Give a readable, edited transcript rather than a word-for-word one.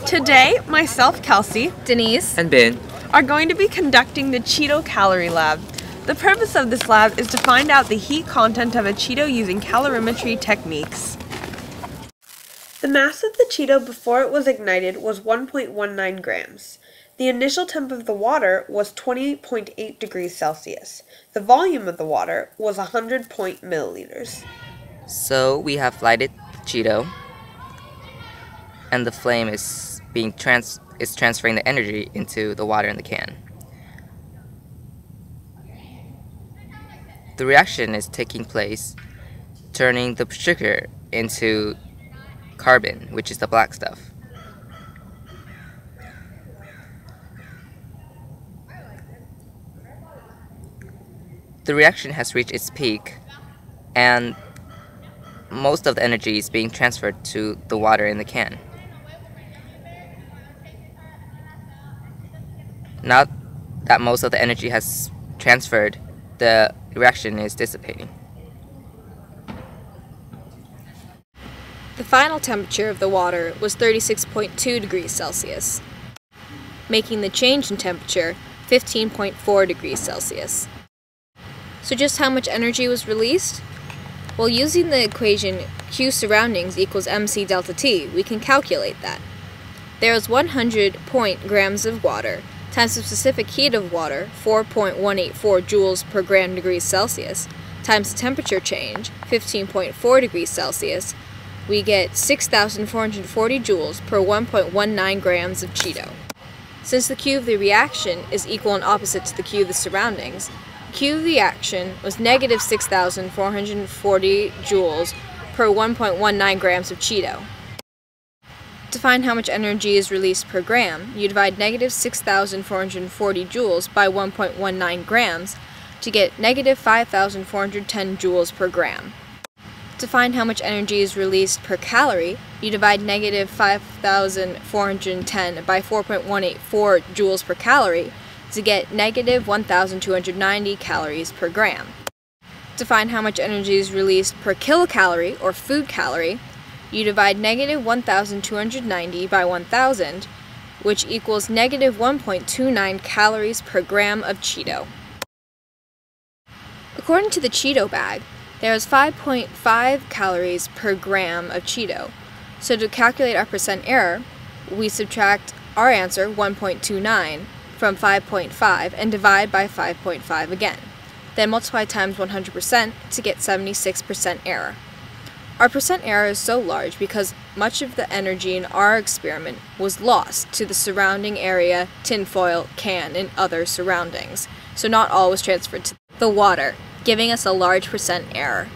Today, myself, Kelsey, Denise, and Binh are going to be conducting the Cheeto Calorie Lab. The purpose of this lab is to find out the heat content of a Cheeto using calorimetry techniques. The mass of the Cheeto before it was ignited was 1.19 grams. The initial temp of the water was 20.8 degrees Celsius. The volume of the water was 100 milliliters. So we have lighted Cheeto, and the flame is transferring the energy into the water in the can. The reaction is taking place, turning the sugar into carbon, which is the black stuff. The reaction has reached its peak, and most of the energy is being transferred to the water in the can. Now that most of the energy has transferred, the reaction is dissipating. the final temperature of the water was 36.2 degrees Celsius, making the change in temperature 15.4 degrees Celsius. So just how much energy was released? Well, using the equation Q surroundings equals mc delta T, we can calculate that. There is 100 grams of water times the specific heat of water, 4.184 joules per gram degrees Celsius, times the temperature change, 15.4 degrees Celsius, we get 6,440 joules per 1.19 grams of Cheeto. Since the Q of the reaction is equal and opposite to the Q of the surroundings, Q of the action was negative 6,440 joules per 1.19 grams of Cheeto. To find how much energy is released per gram, you divide negative 6,440 joules by 1.19 grams to get negative 5,410 joules per gram. To find how much energy is released per calorie, you divide negative 5,410 by 4.184 joules per calorie to get negative 1,290 calories per gram. To find how much energy is released per kilocalorie, or food calorie, you divide negative 1,290 by 1,000, which equals negative 1.29 calories per gram of Cheeto. According to the Cheeto bag, there is 5.5 calories per gram of Cheeto. So to calculate our percent error, we subtract our answer, 1.29, from 5.5 and divide by 5.5 again. Then multiply times 100% to get 76% error. Our percent error is so large because much of the energy in our experiment was lost to the surrounding area, tinfoil, can, and other surroundings, so not all was transferred to the water, giving us a large percent error.